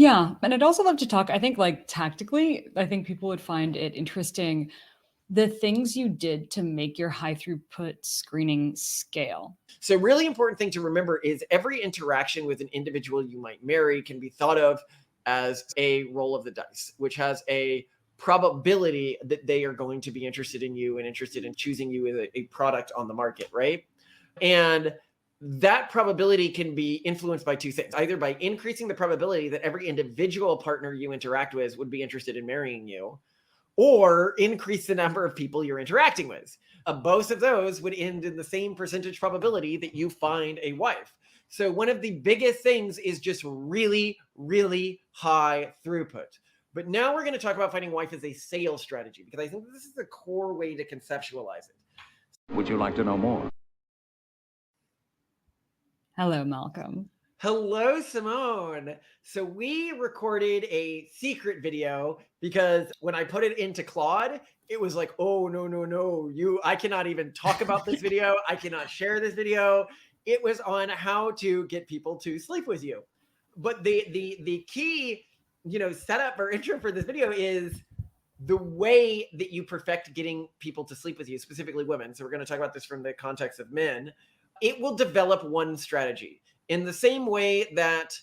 Yeah. And I'd also love to talk, I think like tactically, I think people would find it interesting the things you did to make your high throughput screening scale. So really important thing to remember is every interaction with an individual you might marry can be thought of as a roll of the dice, which has a probability that they are going to be interested in you and interested in choosing you as a product on the market, right? And that probability can be influenced by two things, either by increasing the probability that every individual partner you interact with would be interested in marrying you, or increase the number of people you're interacting with. Both of those would end in the same percentage probability that you find a wife. So one of the biggest things is just really, really high throughput. But now we're going to talk about finding a wife as a sales strategy, because I think this is the core way to conceptualize it. Would you like to know more? Hello, Malcolm. Hello, Simone. So we recorded a secret video because when I put it into Claude, it was like, oh, no. I cannot even talk about this video. I cannot share this video. It was on how to get people to sleep with you. But the key, setup or intro for this video is the way that you perfect getting people to sleep with you, specifically women. So we're going to talk about this from the context of men. It will develop one strategy in the same way that,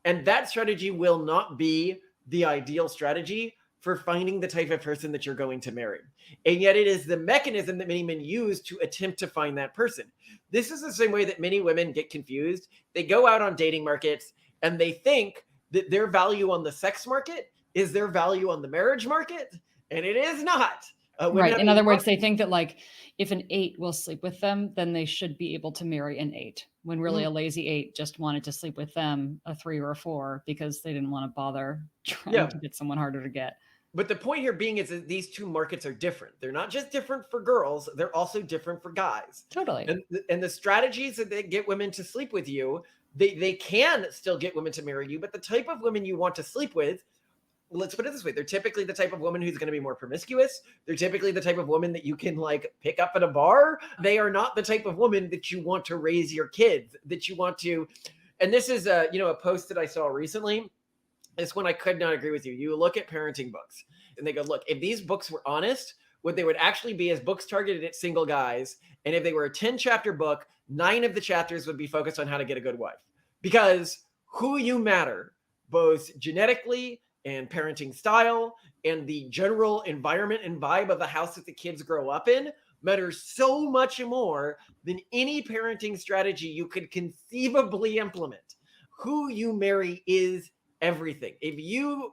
and that strategy will not be the ideal strategy for finding the type of person that you're going to marry. And yet it is the mechanism that many men use to attempt to find that person. This is the same way that many women get confused. They go out on dating markets and they think that their value on the sex market is their value on the marriage market, and it is not. Right. In other words, they think that like if an 8 will sleep with them, then they should be able to marry an 8, when really a lazy 8 just wanted to sleep with them, a 3 or a 4, because they didn't want to bother trying to get someone harder to get. But the point here being is that these two markets are different. They're not just different for girls, they're also different for guys. Totally. And the strategies that they get women to sleep with you, they can still get women to marry you, but the type of women you want to sleep with, let's put it this way, they're typically the type of woman who's going to be more promiscuous. They're typically the type of woman that you can like pick up at a bar. They are not the type of woman that you want to raise your kids, that you want to. And this is a post that I saw recently. It's one I could not agree with you. You look at parenting books and they go, look, if these books were honest, what they would actually be is books targeted at single guys. And if they were a 10-chapter book, 9 of the chapters would be focused on how to get a good wife. Because who you matter, both genetically and parenting style and the general environment and vibe of the house that the kids grow up in, matters so much more than any parenting strategy you could conceivably implement. Who you marry is everything. If you,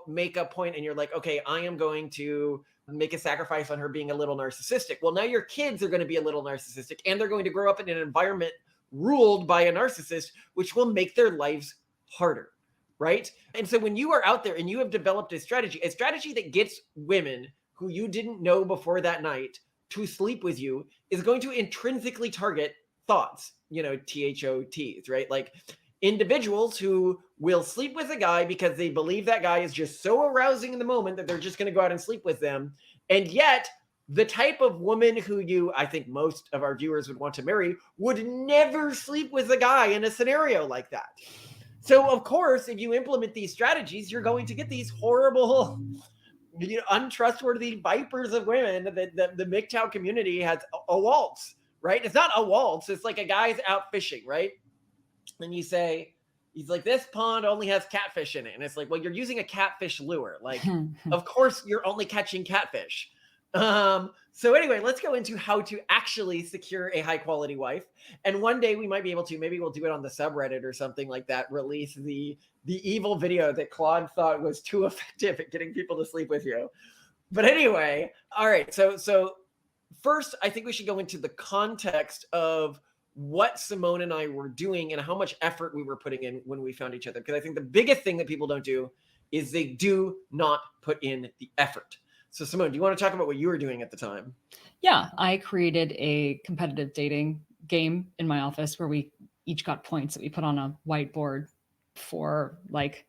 make a point and you're like, okay, I am going to make a sacrifice on her being a little narcissistic. Well, now your kids are going to be a little narcissistic and they're going to grow up in an environment ruled by a narcissist, which will make their lives harder. Right? And so when you are out there and you have developed a strategy that gets women who you didn't know before that night to sleep with you is going to intrinsically target thoughts, THOTs, right? Like individuals who will sleep with a guy because they believe that guy is just so arousing in the moment that they're just going to go out and sleep with them. And yet the type of woman who I think most of our viewers would want to marry would never sleep with a guy in a scenario like that. So, of course, if you implement these strategies, you're going to get these horrible, untrustworthy vipers of women that the MGTOW community has a waltz, right? It's not a waltz. It's like a guy's out fishing, right? And you say, he's like, this pond only has catfish in it. And it's like, well, you're using a catfish lure. Like, of course, you're only catching catfish. So anyway, let's go into how to actually secure a high quality wife. And one day we might be able to, maybe we'll do it on the subreddit or something like that, release the evil video that Claude thought was too effective at getting people to sleep with you. But anyway, all right. So first, I think we should go into the context of what Simone and I were doing and how much effort we were putting in when we found each other. Because I think the biggest thing that people don't do is they do not put in the effort. So Simone, do you want to talk about what you were doing at the time? Yeah, I created a competitive dating game in my office where we each got points that we put on a whiteboard for like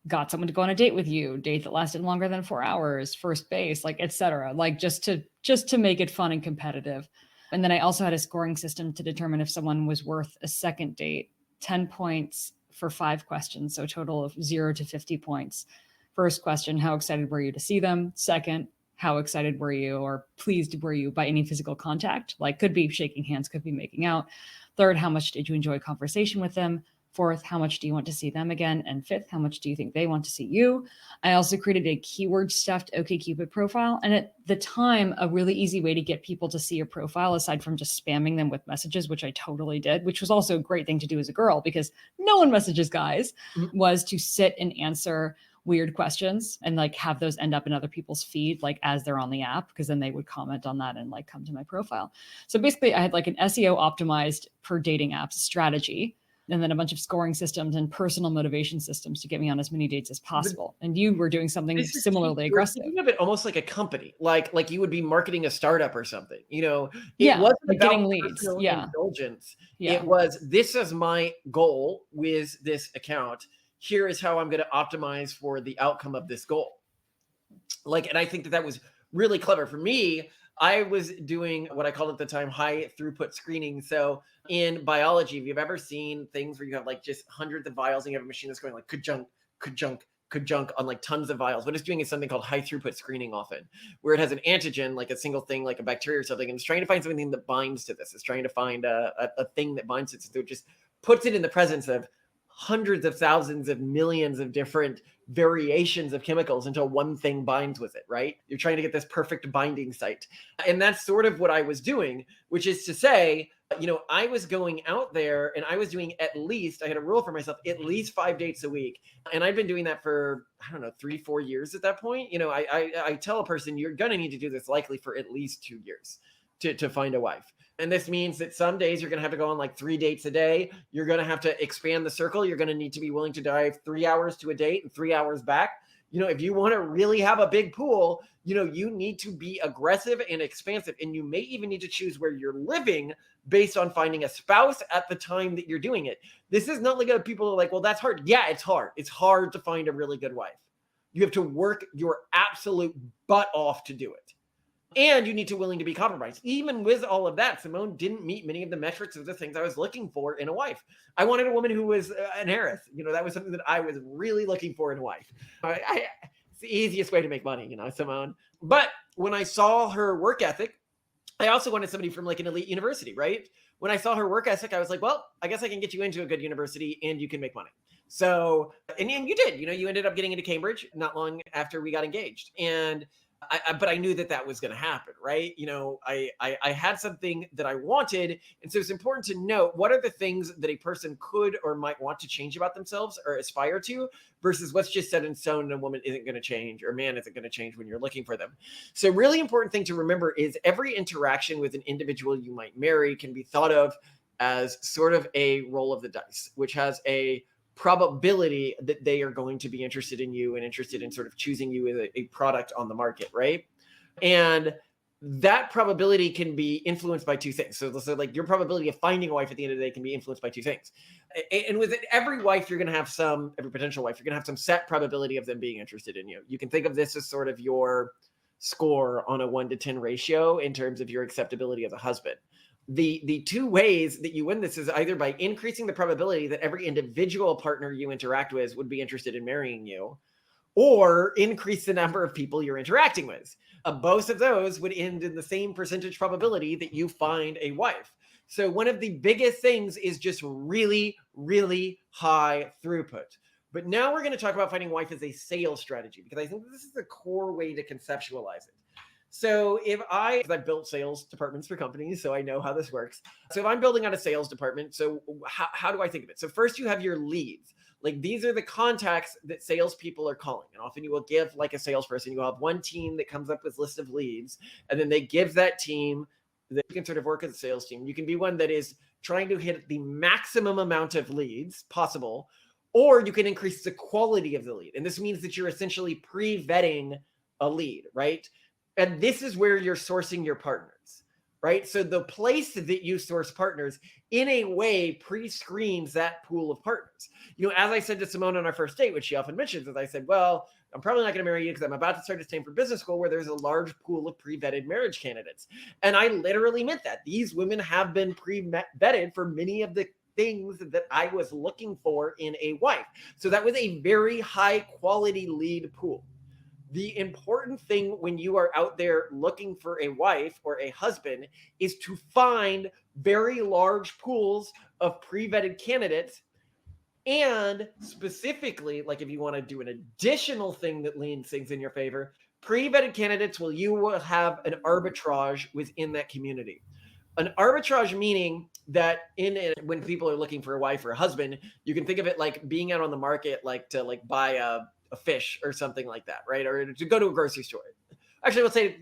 got someone to go on a date with you, date that lasted longer than 4 hours, first base, like etc. Like just to make it fun and competitive. And then I also had a scoring system to determine if someone was worth a second date, 10 points for 5 questions, so a total of 0 to 50 points. First question, how excited were you to see them? Second, how excited were you or pleased were you by any physical contact? Like, could be shaking hands, could be making out. Third, how much did you enjoy conversation with them? Fourth, how much do you want to see them again? And fifth, how much do you think they want to see you? I also created a keyword stuffed OkCupid profile. And at the time, a really easy way to get people to see your profile, aside from just spamming them with messages, which I totally did, which was also a great thing to do as a girl because no one messages guys, was to sit and answer weird questions and like have those end up in other people's feed, like as they're on the app, because then they would comment on that and like come to my profile. So basically I had like an SEO optimized per dating apps strategy, and then a bunch of scoring systems and personal motivation systems to get me on as many dates as possible. And you were doing something similarly aggressive. Think of it almost like a company, like you would be marketing a startup or something. It Yeah, wasn't like about getting leads. personal Yeah. indulgence. Yeah. It was, this is my goal with this account. Here is how I'm going to optimize for the outcome of this goal. And I think that was really clever. For me, I was doing what I called at the time high throughput screening. So in biology, if you've ever seen things where you have like just hundreds of vials and you have a machine that's going like ka-junk on like tons of vials, what it's doing is something called high throughput screening often, where it has an antigen, like a single thing, like a bacteria or something, and it's trying to find something that binds to this. It's trying to find a thing that binds to it. So it just puts it in the presence of hundreds of thousands of millions of different variations of chemicals until one thing binds with it, right? You're trying to get this perfect binding site. And that's sort of what I was doing, which is to say, I was going out there and I was doing I had a rule for myself, at least 5 dates a week. And I've been doing that for, I don't know, 3-4 years at that point. I tell a person, you're going to need to do this likely for at least 2 years to find a wife. And this means that some days you're going to have to go on like 3 dates a day. You're going to have to expand the circle. You're going to need to be willing to dive 3 hours to a date and 3 hours back. If you want to really have a big pool, you need to be aggressive and expansive. And you may even need to choose where you're living based on finding a spouse at the time that you're doing it. This is not like people are like, well, that's hard. Yeah, it's hard. It's hard to find a really good wife. You have to work your absolute butt off to do it. And you need to willing to be compromised. Even with all of that, Simone didn't meet many of the metrics of the things I was looking for in a wife. I wanted a woman who was an heiress. That was something that I was really looking for in a wife. It's the easiest way to make money, Simone. But when I saw her work ethic, I also wanted somebody from like an elite university, right? When I saw her work ethic, I was like, well, I guess I can get you into a good university and you can make money. So, and you did, you ended up getting into Cambridge not long after we got engaged. And but I knew that was going to happen, right? I had something that I wanted. And so it's important to note, what are the things that a person could or might want to change about themselves or aspire to versus what's just set in stone and a woman isn't going to change or a man isn't going to change when you're looking for them. So really important thing to remember is every interaction with an individual you might marry can be thought of as sort of a roll of the dice, which has a probability that they are going to be interested in you and interested in sort of choosing you as a product on the market, right? And that probability can be influenced by 2 things. So like your probability of finding a wife at the end of the day can be influenced by 2 things. And with every wife, you're going to have every potential wife, you're going to have some set probability of them being interested in you. You can think of this as sort of your score on a 1 to 10 ratio in terms of your acceptability as a husband. The 2 ways that you win this is either by increasing the probability that every individual partner you interact with would be interested in marrying you, or increase the number of people you're interacting with. Both of those would end in the same percentage probability that you find a wife. So one of the biggest things is just really, really high throughput. But now we're going to talk about finding a wife as a sales strategy, because I think this is the core way to conceptualize it. So I've built sales departments for companies, so I know how this works. So if I'm building out a sales department, so how do I think of it? So first you have your leads. Like these are the contacts that salespeople are calling. And often you will give like a salesperson, you'll have one team that comes up with a list of leads, and then they give that team that you can sort of work as a sales team. You can be one that is trying to hit the maximum amount of leads possible, or you can increase the quality of the lead. And this means that you're essentially pre-vetting a lead, right? And this is where you're sourcing your partners, right? So the place that you source partners in a way pre-screens that pool of partners. As I said to Simone on our first date, which she often mentions, as I said, well, I'm probably not going to marry you because I'm about to start a Stanford Business School where there's a large pool of pre-vetted marriage candidates. And I literally meant that. These women have been pre-vetted for many of the things that I was looking for in a wife. So that was a very high quality lead pool. The important thing when you are out there looking for a wife or a husband is to find very large pools of pre-vetted candidates. And specifically, like if you want to do an additional thing that leans things in your favor, pre-vetted candidates you will have an arbitrage within that community. An arbitrage meaning that when people are looking for a wife or a husband, you can think of it like being out on the market, like to like buy a fish or something like that, right? Or to go to a grocery store. Actually, let's say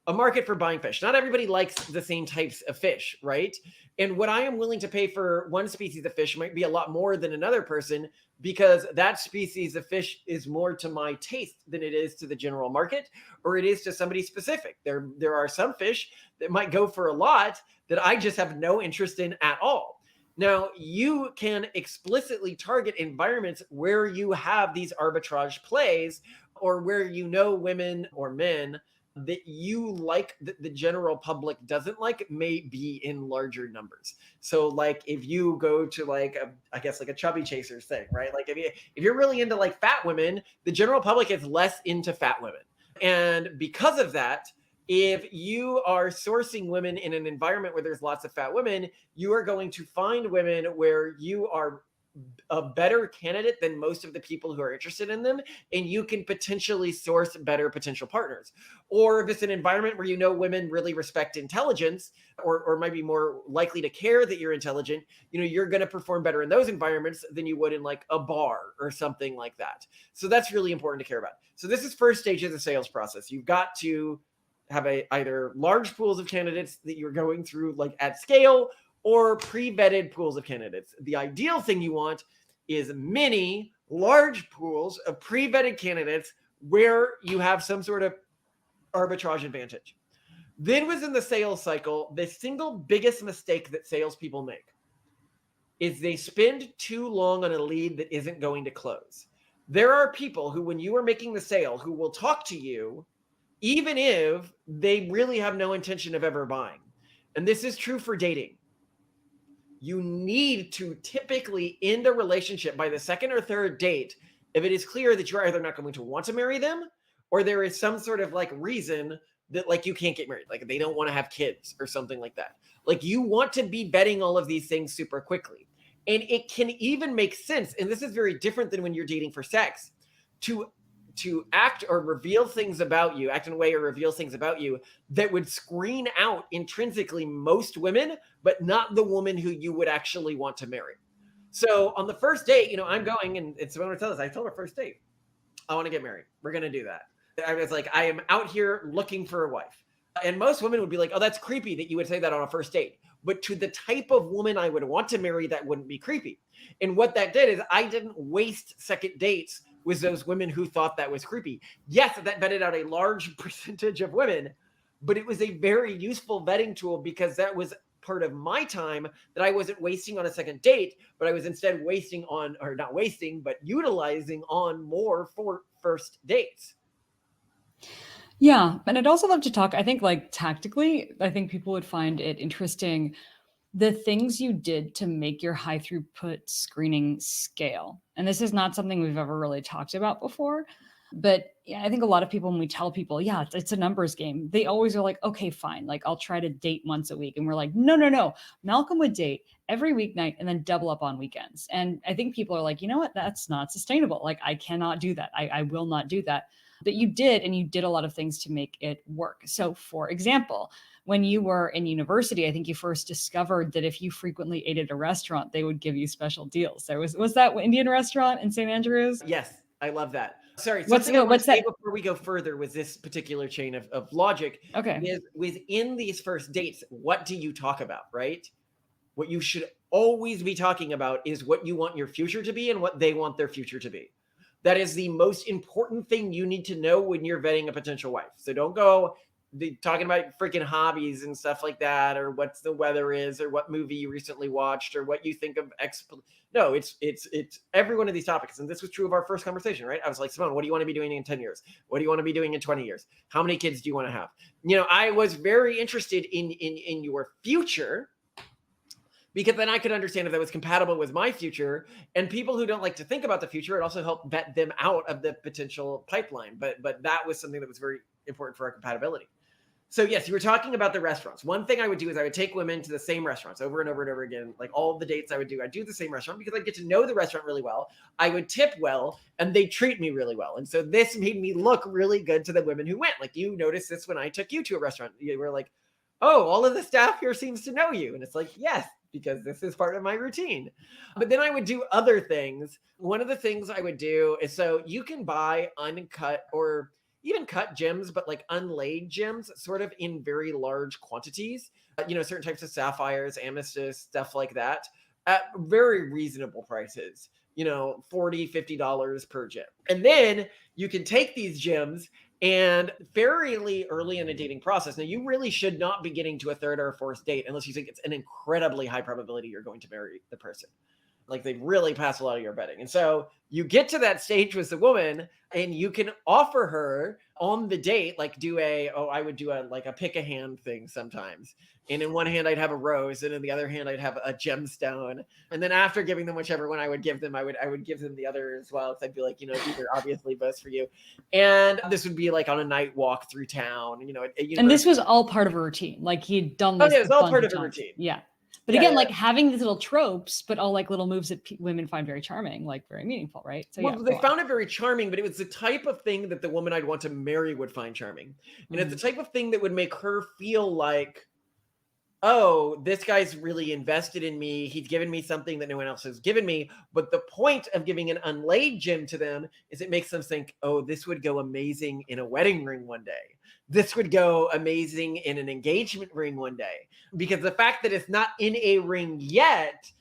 a market for buying fish. Not everybody likes the same types of fish, right? And what I am willing to pay for one species of fish might be a lot more than another person because that species of fish is more to my taste than it is to the general market, or it is to somebody specific. There are some fish that might go for a lot that I just have no interest in at all. Now, you can explicitly target environments where you have these arbitrage plays or where you know women or men that you like that the general public doesn't like may be in larger numbers. So like if you go to like I guess like a chubby chasers thing, right? Like if you're really into like fat women, the general public is less into fat women. And because of that, if you are sourcing women in an environment where there's lots of fat women, you are going to find women where you are a better candidate than most of the people who are interested in them, and you can potentially source better potential partners. Or if it's an environment where you know women really respect intelligence or might be more likely to care that you're intelligent, you're going to perform better in those environments than you would in like a bar or something like that. So that's really important to care about. So this is first stage of the sales process. You've got to have either large pools of candidates that you're going through like at scale or pre-vetted pools of candidates. The ideal thing you want is many large pools of pre-vetted candidates where you have some sort of arbitrage advantage. Then within the sales cycle, the single biggest mistake that salespeople make is they spend too long on a lead that isn't going to close. There are people who, when you are making the sale, who will talk to you even if they really have no intention of ever buying. And this is true for dating. You need to typically end a relationship by the second or third date if it is clear that you're either not going to want to marry them or there is some sort of like reason that like you can't get married, like they don't want to have kids or something like that. Like you want to be vetting all of these things super quickly. And it can even make sense, and this is very different than when you're dating for sex, to act or reveal things about you, act in a way or reveal things about you that would screen out intrinsically most women, but not the woman who you would actually want to marry. So on the first date, I'm going and Simone would tell us, I told her first date, I want to get married. We're going to do that. I was like, I am out here looking for a wife. And most women would be like, oh, that's creepy that you would say that on a first date. But to the type of woman I would want to marry, that wouldn't be creepy. And what that did is I didn't waste second dates with those women who thought that was creepy. Yes, that vetted out a large percentage of women, but it was a very useful vetting tool because that was part of my time that I wasn't wasting on a second date, but I was instead wasting on, or not wasting, but utilizing on more for first dates. Yeah. And I'd also love to talk, I think like tactically, I think people would find it interesting the things you did to make your high throughput screening scale. And this is not something we've ever really talked about before. But yeah, I think a lot of people, when we tell people, yeah, it's a numbers game, they always are like, okay, fine. Like I'll try to date once a week. And we're like, no, no, no. Malcolm would date every weeknight and then double up on weekends. And I think people are like, you know what? That's not sustainable. Like I cannot do that. I will not do that. But you did, and you did a lot of things to make it work. So for example, when you were in university, I think you first discovered that if you frequently ate at a restaurant, they would give you special deals. There was that Indian restaurant in St. Andrews? Yes, I love that. Sorry, what's something I want to say that before we go further with this particular chain of logic is within these first dates, what do you talk about, right? What you should always be talking about is what you want your future to be and what they want their future to be. That is the most important thing you need to know when you're vetting a potential wife. So don't go talking about freaking hobbies and stuff like that, or what the weather is, or what movie you recently watched, or what you think of No, it's every one of these topics. And this was true of our first conversation, right? I was like, Simone, what do you want to be doing in 10 years? What do you want to be doing in 20 years? How many kids do you want to have? I was very interested in your future because then I could understand if that was compatible with my future. And people who don't like to think about the future, it also helped vet them out of the potential pipeline. But that was something that was very important for our compatibility. So yes, you were talking about the restaurants. One thing I would do is I would take women to the same restaurants over and over and over again. Like all of the dates I'd do the same restaurant because I'd get to know the restaurant really well. I would tip well and they treat me really well. And so this made me look really good to the women who went. Like you noticed this when I took you to a restaurant. You were like, oh, all of the staff here seems to know you. And it's like, yes, because this is part of my routine. But then I would do other things. One of the things I would do is so you can buy uncut or even cut gems, but like unlaid gems, sort of in very large quantities. Certain types of sapphires, amethyst, stuff like that, at very reasonable prices. $40, $50 per gem. And then you can take these gems and fairly early in a dating process. Now, you really should not be getting to a third or a fourth date unless you think it's an incredibly high probability you're going to marry the person. Like they really pass a lot of your vetting. And so you get to that stage with the woman and you can offer her on the date, like I would do a pick a hand thing sometimes. And in one hand I'd have a rose and in the other hand I'd have a gemstone. And then after giving them whichever one I would give them, I would give them the other as well. Cause I'd be like, these are obviously both for you. And this would be like on a night walk through town, And this was all part of a routine. Like he'd done this. Oh, yeah, it was all part of a times. routine. Yeah. But again, like having these little tropes, but all like little moves that women find very charming, like very meaningful, right? So they found it very charming, but it was the type of thing that the woman I'd want to marry would find charming. And it's the type of thing that would make her feel like, oh, this guy's really invested in me. He's given me something that no one else has given me. But the point of giving an unlaid gem to them is it makes them think, oh, this would go amazing in a wedding ring one day. This would go amazing in an engagement ring one day. Because the fact that it's not in a ring yet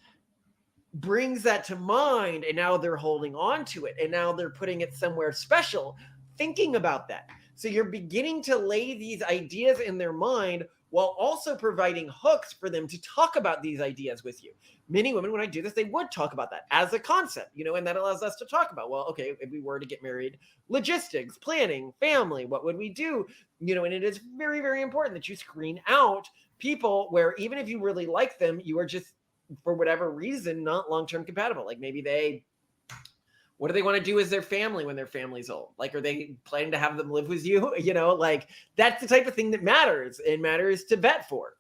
brings that to mind. And now they're holding on to it. And now they're putting it somewhere special, thinking about that. So you're beginning to lay these ideas in their mind while also providing hooks for them to talk about these ideas with you. Many women, when I do this, they would talk about that as a concept, and that allows us to talk about, well, okay, if we were to get married, logistics, planning, family, what would we do? And it is very, very important that you screen out people where even if you really like them, you are just, for whatever reason, not long-term compatible. Like maybe what do they want to do as their family when their family's old? Like, are they planning to have them live with you? Like that's the type of thing that matters. It matters to vet for.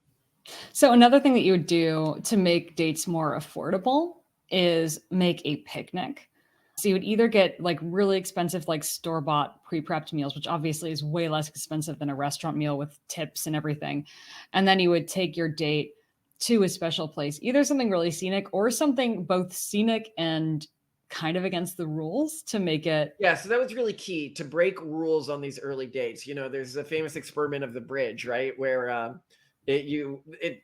So another thing that you would do to make dates more affordable is make a picnic. So you would either get like really expensive, like store-bought pre-prepped meals, which obviously is way less expensive than a restaurant meal with tips and everything. And then you would take your date to a special place, either something really scenic or something both scenic and kind of against the rules to make it. Yeah, so that was really key to break rules on these early dates. There's a famous experiment of the bridge, right? Where it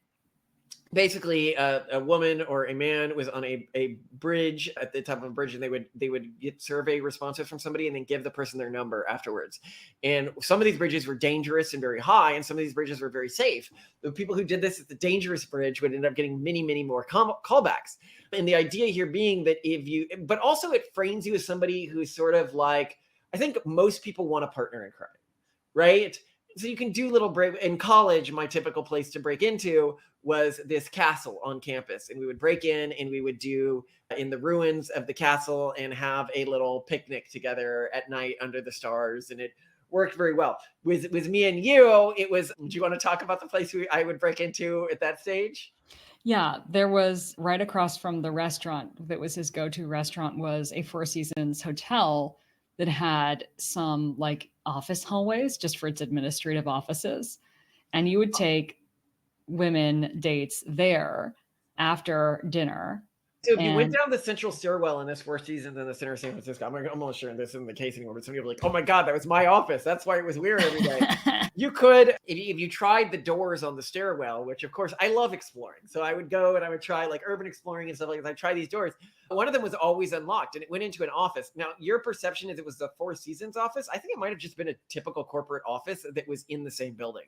basically a woman or a man was on a bridge at the top of a bridge, and they would get survey responses from somebody and then give the person their number afterwards. And some of these bridges were dangerous and very high, and some of these bridges were very safe. The people who did this at the dangerous bridge would end up getting many, many more callbacks. And the idea here being that but also it frames you as somebody who's sort of like, I think most people want a partner in crime, right? So you can do little break. In college, my typical place to break into was this castle on campus. And we would break in and we would do in the ruins of the castle and have a little picnic together at night under the stars. And it worked very well. With me and you, do you want to talk about the place I would break into at that stage? Yeah, there was right across from the restaurant that was his go-to restaurant was a Four Seasons hotel that had some like office hallways just for its administrative offices. And you would take women dates there after dinner. So if you went down the central stairwell in this Four Seasons in the center of San Francisco, I'm not sure this isn't the case anymore, but some people are like, oh my God, that was my office. That's why it was weird every day. You could, if you tried the doors on the stairwell, which of course I love exploring. So I would go and I would try like urban exploring and stuff like that. I'd try these doors. One of them was always unlocked and it went into an office. Now, your perception is it was the Four Seasons office. I think it might have just been a typical corporate office that was in the same building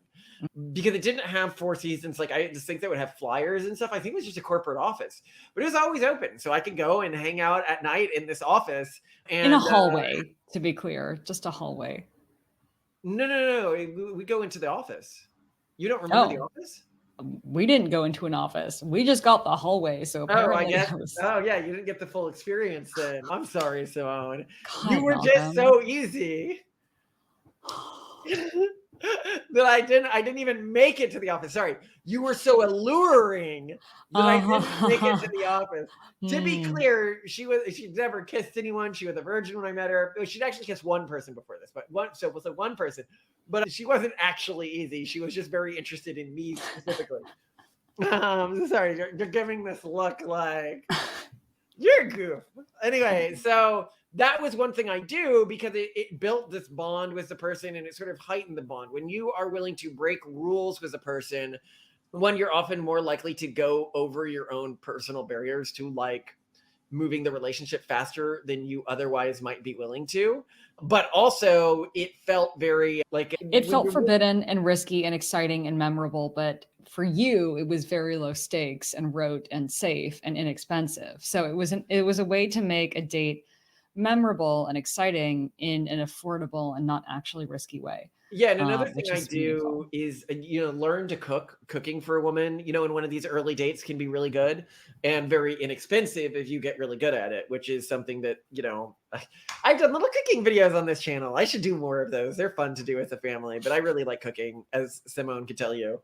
because it didn't have Four Seasons. Like I just think they would have flyers and stuff. I think it was just a corporate office, but it was always open. So I could go and hang out at night in this office. And, in a hallway, to be clear, just a hallway. No. We go into the office. You don't remember the office? we didn't go into an office. We just got the hallway. So Oh, I apparently guess. I was, Oh, yeah, you didn't get the full experience then. I'm sorry, Simone. You God, were just Malcolm. so easy that I didn't even make it to the office. Sorry. You were so alluring that I didn't make it to Uh-huh. the office. To be Hmm. clear, she'd never kissed anyone. She was a virgin when I met her. She'd actually kissed one person before this, but one person. But she wasn't actually easy. She was just very interested in me specifically. Sorry, you're giving this look like you're a goof. Anyway, so that was one thing I do because it built this bond with the person and it sort of heightened the bond. When you are willing to break rules with a person, one, you're often more likely to go over your own personal barriers to like moving the relationship faster than you otherwise might be willing to. But also, it felt very like It when felt you're forbidden and risky and exciting and memorable, but for you, it was very low stakes and rote and safe and inexpensive. So it was a way to make a date memorable and exciting in an affordable and not actually risky way, yeah, and another thing which I is meaningful. do is, learn to cook. Cooking for a woman, in one of these early dates can be really good and very inexpensive if you get really good at it, which is something that, I've done little cooking videos on this channel. I should do more of those. They're fun to do with the family, but I really like cooking, as Simone could tell you.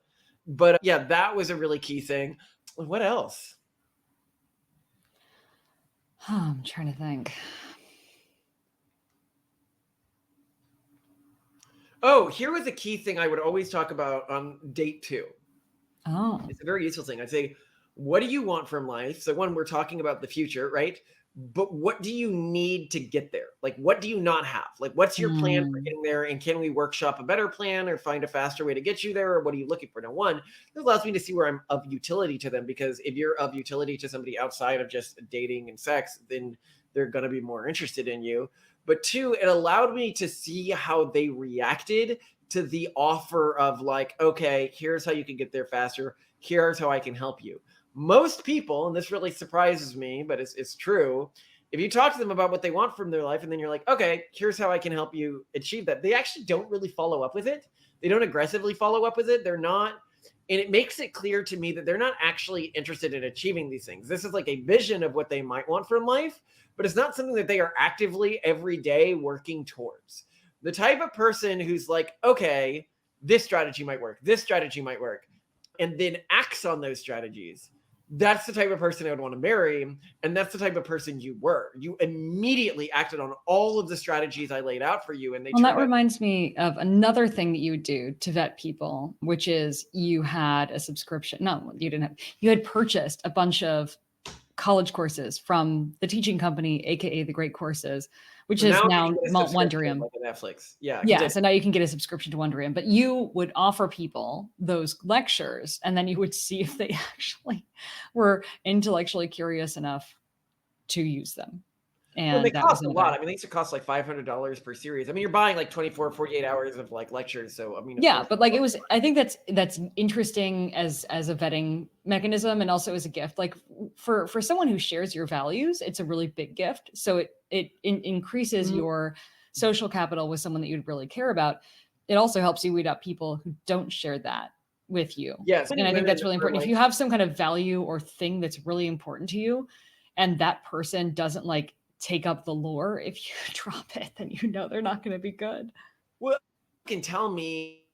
But yeah, that was a really key thing. What else? I'm trying to think. Oh, here was a key thing I would always talk about on date 2. Oh, It's a very useful thing. I'd say, what do you want from life? So, one, we're talking about the future, right? But what do you need to get there? Like, what do you not have? Like, what's your plan for hmm. getting there? And can we workshop a better plan or find a faster way to get you there? Or what are you looking for? Now, one, this allows me to see where I'm of utility to them, because if you're of utility to somebody outside of just dating and sex, then they're going to be more interested in you. But two, it allowed me to see how they reacted to the offer of, like, okay, here's how you can get there faster. Here's how I can help you. Most people, and this really surprises me, but it's true, if you talk to them about what they want from their life and then you're like, okay, here's how I can help you achieve that, they actually don't really follow up with it. They don't aggressively follow up with it. They're not. And it makes it clear to me that they're not actually interested in achieving these things. This is like a vision of what they might want from life, but it's not something that they are actively every day working towards. The type of person who's like, okay, this strategy might work, this strategy might work, and then acts on those strategies, that's the type of person I would want to marry. And that's the type of person you were. You immediately acted on all of the strategies I laid out for you, and they Well, that turned out. reminds me of another thing that you would do to vet people, which is you had a subscription. No, you didn't have, you had purchased a bunch of college courses from the teaching company, aka the Great Courses, which Now is I'm going now to get a subscription Wondrium. like a Netflix. Yeah, Yeah, continue. so now you can get a subscription to Wondrium, but you would offer people those lectures and then you would see if they actually were intellectually curious enough to use them. Well, they And that was cost a lot. another. I mean, they used to cost like $500 per series. I mean, you're buying like 24, 48 hours of like lectures. So, I mean, of Yeah, course. but like it was, I think that's interesting as a vetting mechanism and also as a gift. Like for someone who shares your values, it's a really big gift. So it increases Mhm. your social capital with someone that you'd really care about. It also helps you weed out people who don't share that with you. Yeah, so And many I think women that's really are important. If like, you have some kind of value or thing that's really important to you, and that person doesn't like take up the lore, if you drop it, then you know they're not going to be good. well, you can tell me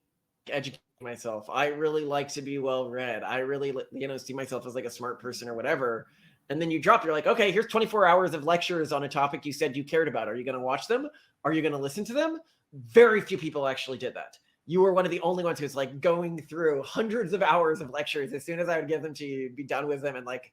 educate myself. I really like to be well read. I really, see myself as like a smart person or whatever. And then you drop, you're like, okay, here's 24 hours of lectures on a topic you said you cared about. Are you going to watch them? Are you going to listen to them? Very few people actually did that. You were one of the only ones who's like going through hundreds of hours of lectures. As soon as I would give them to you, be done with them in like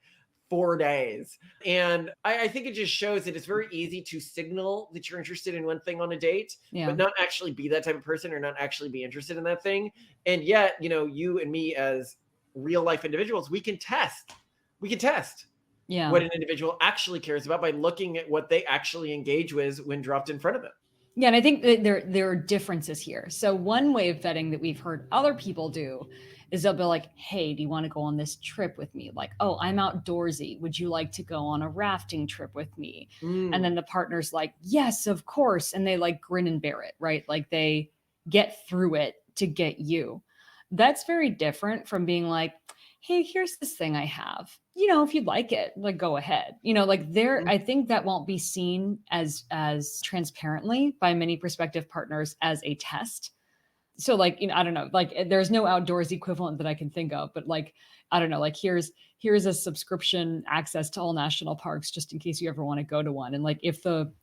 4 days. And I think it just shows that it's very easy to signal that you're interested in one thing on a date, Yeah. but not actually be that type of person or not actually be interested in that thing. And yet, you and me as real life individuals, we can test. We can test Yeah. what an individual actually cares about by looking at what they actually engage with when dropped in front of them. Yeah, and I think that there are differences here. So one way of vetting that we've heard other people do is they'll be like, "Hey, do you want to go on this trip with me?" Like, "Oh, I'm outdoorsy. Would you like to go on a rafting trip with me?" And then Mm. the partner's like, "Yes, of course." And they like grin and bear it, right? Like they get through it to get you. That's very different from being like, hey, here's this thing I have. You know, if you'd like it, like go ahead. You know, like there, Mhm. I think that won't be seen as transparently by many prospective partners as a test. So like, you know, I don't know, like there's no outdoors equivalent that I can think of, but like, I don't know, like here's a subscription access to all national parks just in case you ever want to go to one. And like if the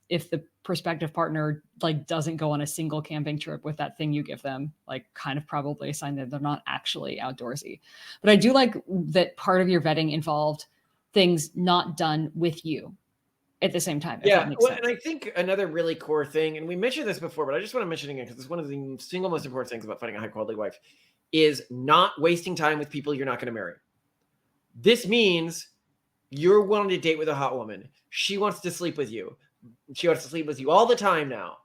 prospective partner like doesn't go on a single camping trip with that thing you give them, like kind of probably a sign that they're not actually outdoorsy. But I do like that part of your vetting involved things not done with you at the same time, if that Yeah, makes well, and sense. I think another really core thing, and we mentioned this before, but I just want to mention it again because it's one of the single most important things about finding a high quality wife is not wasting time with people you're not going to marry. This means you're wanting to date with a hot woman. She wants to sleep with you. She wants to sleep with you all the time now.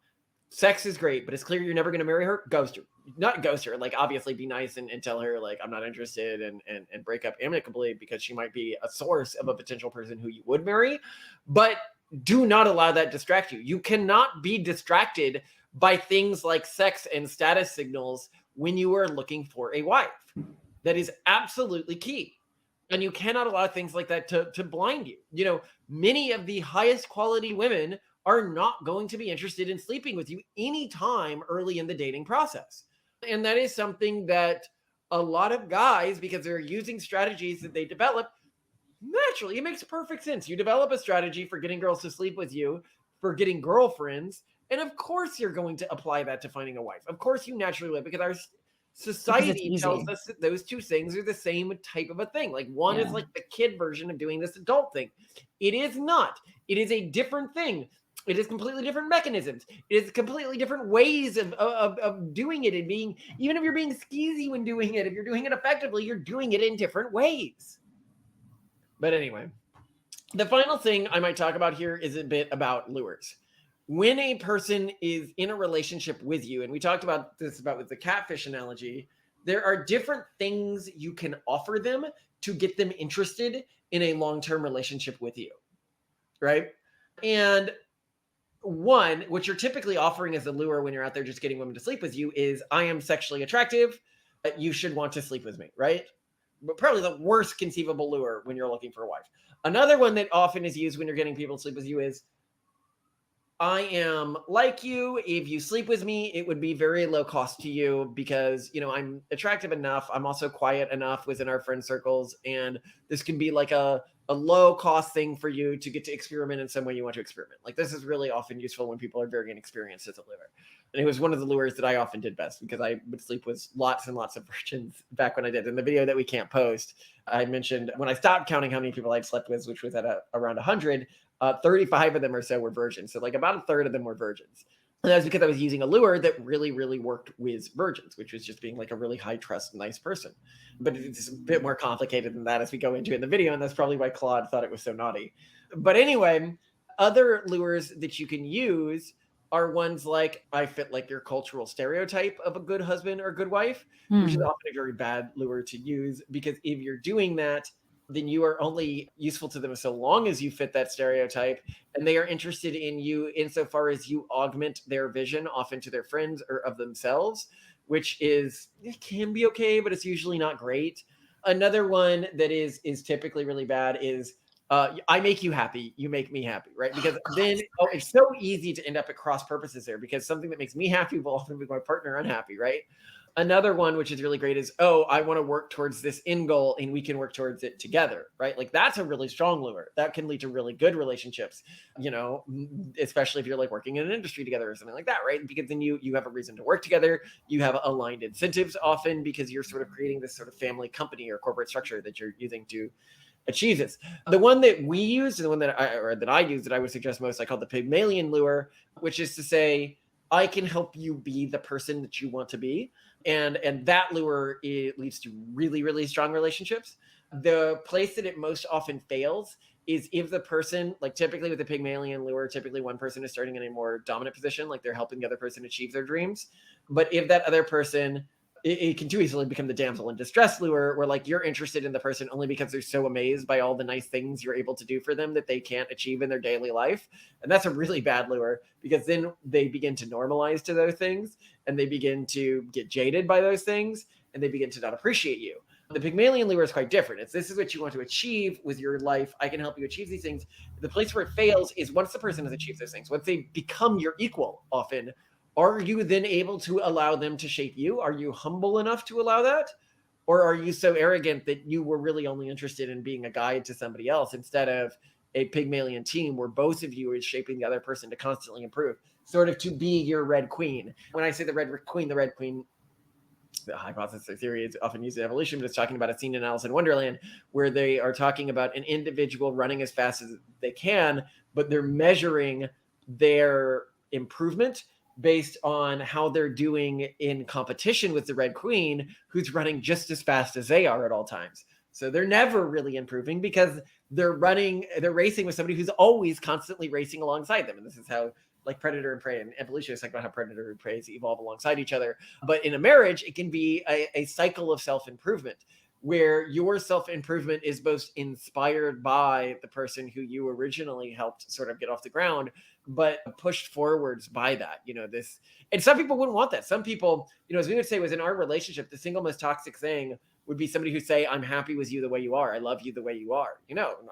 Sex is great, but it's clear you're never going to marry her. Ghost her. Not ghost her. Like, obviously, be nice and tell her, like, I'm not interested and break up amicably because she might be a source of a potential person who you would marry. But do not allow that to distract you. You cannot be distracted by things like sex and status signals when you are looking for a wife. That is absolutely key. And you cannot allow things like that to blind you. You know, many of the highest quality women are not going to be interested in sleeping with you anytime early in the dating process. And that is something that a lot of guys, because they're using strategies that they develop, naturally, it makes perfect sense. You develop a strategy for getting girls to sleep with you, for getting girlfriends, and of course you're going to apply that to finding a wife. Of course you naturally would, because our Because it's society tells easy. us that those two things are the same type of a thing. Like one is Yeah. like the kid version of doing this adult thing. It is not. It is a different thing. It is completely different mechanisms. It is completely different ways of doing it and being, even if you're being skeezy when doing it, if you're doing it effectively, you're doing it in different ways. But anyway, the final thing I might talk about here is a bit about lures. When a person is in a relationship with you, and we talked about this about with the catfish analogy, there are different things you can offer them to get them interested in a long-term relationship with you, right? And one, what you're typically offering as a lure when you're out there just getting women to sleep with you is, I am sexually attractive. You should want to sleep with me, right? But probably the worst conceivable lure when you're looking for a wife. Another one that often is used when you're getting people to sleep with you is, I am like you. If you sleep with me, it would be very low cost to you because, you know, I'm attractive enough. I'm also quiet enough within our friend circles. And this can be like a low cost thing for you to get to experiment in some way you want to experiment. Like this is really often useful when people are very inexperienced as a lure. And it was one of the lures that I often did best because I would sleep with lots and lots of virgins back when I did. In the video that we can't post, I mentioned when I stopped counting how many people I'd slept with, which was at around 100, 35 of them or so were virgins. So like about a third of them were virgins. And that's because I was using a lure that really worked with virgins, which was just being like a really high trust, nice person. But it's a bit more complicated than that as we go into it in the video. And that's probably why Claude thought it was so naughty. But anyway, other lures that you can use are ones like, I fit like your cultural stereotype of a good husband or good wife, which is Hmm. often a very bad lure to use because if you're doing that, then you are only useful to them so long as you fit that stereotype. And they are interested in you insofar as you augment their vision, often to their friends or of themselves, which is, it can be okay, but it's usually not great. Another one that is typically really bad is, I make you happy, you make me happy, right? Oh Because God, then it's it's so easy to end up at cross purposes there because something that makes me happy will often make my partner unhappy, right? Another one which is really great is, oh, I want to work towards this end goal and we can work towards it together, right? Like that's a really strong lure that can lead to really good relationships, you know, especially if you're like working in an industry together or something like that, right? Because then you have a reason to work together, you have aligned incentives often because you're sort of creating this sort of family company or corporate structure that you're using to achieve this. The one that we use, and the one that I use that I would suggest most, I call the Pygmalion lure, which is to say, I can help you be the person that you want to be, and that lure, it leads to really strong relationships. The place that it most often fails is if the person, like typically with the Pygmalion lure, typically one person is starting in a more dominant position, like they're helping the other person achieve their dreams. But if that other person, it can too easily become the damsel in distress lure, where like you're interested in the person only because they're so amazed by all the nice things you're able to do for them that they can't achieve in their daily life. And that's a really bad lure because then they begin to normalize to those things and they begin to get jaded by those things. and they begin to not appreciate you. The Pygmalion lure is quite different. It's, this is what you want to achieve with your life. I can help you achieve these things. The place where it fails is once the person has achieved those things, once they become your equal often, are you then able to allow them to shape you? Are you humble enough to allow that? Or are you so arrogant that you were really only interested in being a guide to somebody else instead of a Pygmalion team where both of you is shaping the other person to constantly improve, sort of to be your Red Queen? When I say the Red Queen, the hypothesis theory is often used in evolution, but it's talking about a scene in Alice in Wonderland where they are talking about an individual running as fast as they can, but they're measuring their improvement based on how they're doing in competition with the Red Queen, who's running just as fast as they are at all times. So they're never really improving because they're racing with somebody who's always constantly racing alongside them. And this is how, like, predator and prey and evolution is talking about how predator and prey evolve alongside each other. But in a marriage, it can be a cycle of self-improvement where your self-improvement is both inspired by the person who you originally helped sort of get off the ground, but pushed forwards by that, this. And some people wouldn't want that. Some people, as we would say, was in our relationship, the single most toxic thing would be somebody who say, I'm happy with you the way you are. I love you the way you are.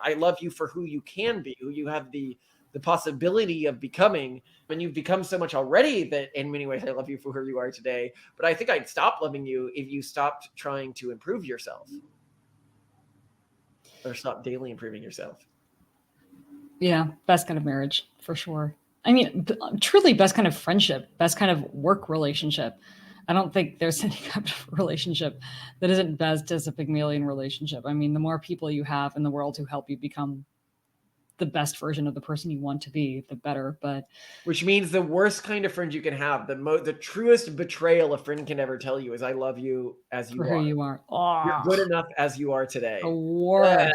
I love you for who you can be, who you have the possibility of becoming. And you've become so much already that in many ways I love you for who you are today. But I think I'd stop loving you if you stopped trying to improve yourself or stop daily improving yourself. Yeah, best kind of marriage for sure. I mean, truly best kind of friendship, best kind of work relationship. I don't think there's any kind of relationship that isn't best as a Pygmalion relationship. I mean, the more people you have in the world who help you become the best version of the person you want to be, the better. But which means the worst kind of friend you can have, the truest betrayal a friend can ever tell you is, I love you as you for who are. you are. You're good enough as you are today. The worst.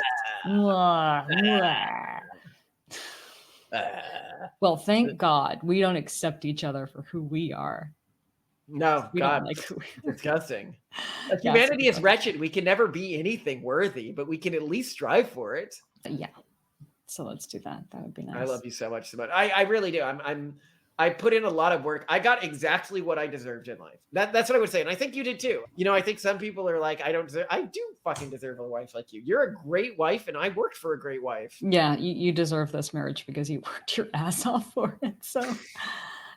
Well, thank God we don't accept each other for who we are. No, We God, don't like who we it's disgusting. Yeah, Humanity is wretched. We can never be anything worthy, but we can at least strive for it. Yeah. So let's do that. That would be nice. I love you so much, Simone. I really do. I put in a lot of work. I got exactly what I deserved in life. That's what I would say. And I think you did too. I think some people are like, I don't deserve, I do fucking deserve a wife like you. You're a great wife and I worked for a great wife. Yeah, you deserve this marriage because you worked your ass off for it. So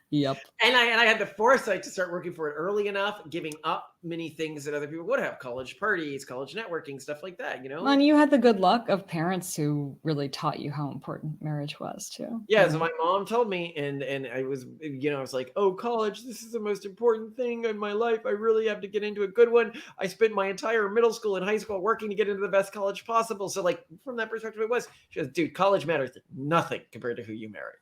yep. And I had the foresight to start working for it early enough, giving up many things that other people would have: college parties, college networking, stuff like that, And you had the good luck of parents who really taught you how important marriage was too. Yeah, so my mom told me, and I was, I was like, oh, college, this is the most important thing in my life. I really have to get into a good one. I spent my entire middle school and high school working to get into the best college possible. So, like, from that perspective, it was. She goes, dude, college matters nothing compared to who you marry.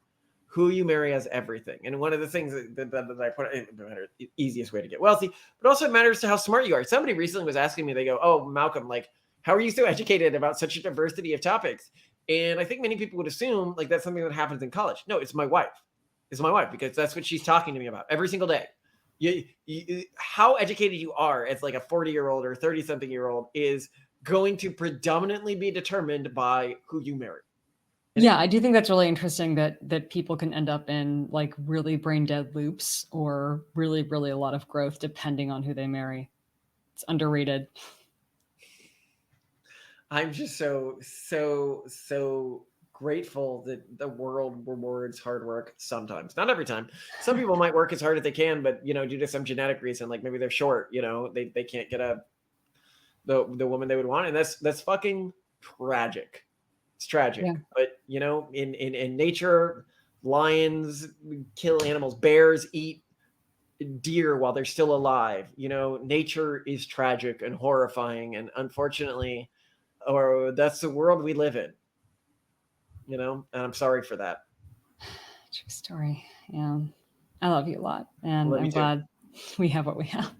Who you marry has everything. And one of the things that I put in the easiest way to get wealthy, but also it matters to how smart you are. Somebody recently was asking me, they go, oh, Malcolm, like, how are you so educated about such a diversity of topics? And I think many people would assume like that's something that happens in college. No, it's my wife. It's my wife because that's what she's talking to me about every single day. How educated you are as like a 40-year-old or 30-something-year-old is going to predominantly be determined by who you marry. Yeah, I do think that's really interesting that people can end up in like really brain dead loops or really, really a lot of growth depending on who they marry. It's underrated. I'm just so grateful that the world rewards hard work sometimes. Not every time. Some people might work as hard as they can, but due to some genetic reason, like maybe they're short, they can't get the woman they would want. And that's fucking tragic. It's tragic. Yeah. But in nature, lions kill animals, bears eat deer while they're still alive. Nature is tragic and horrifying, and unfortunately, or that's the world we live in, and I'm sorry for that. True story. Yeah. I love you a lot. And I'm glad we have what we have.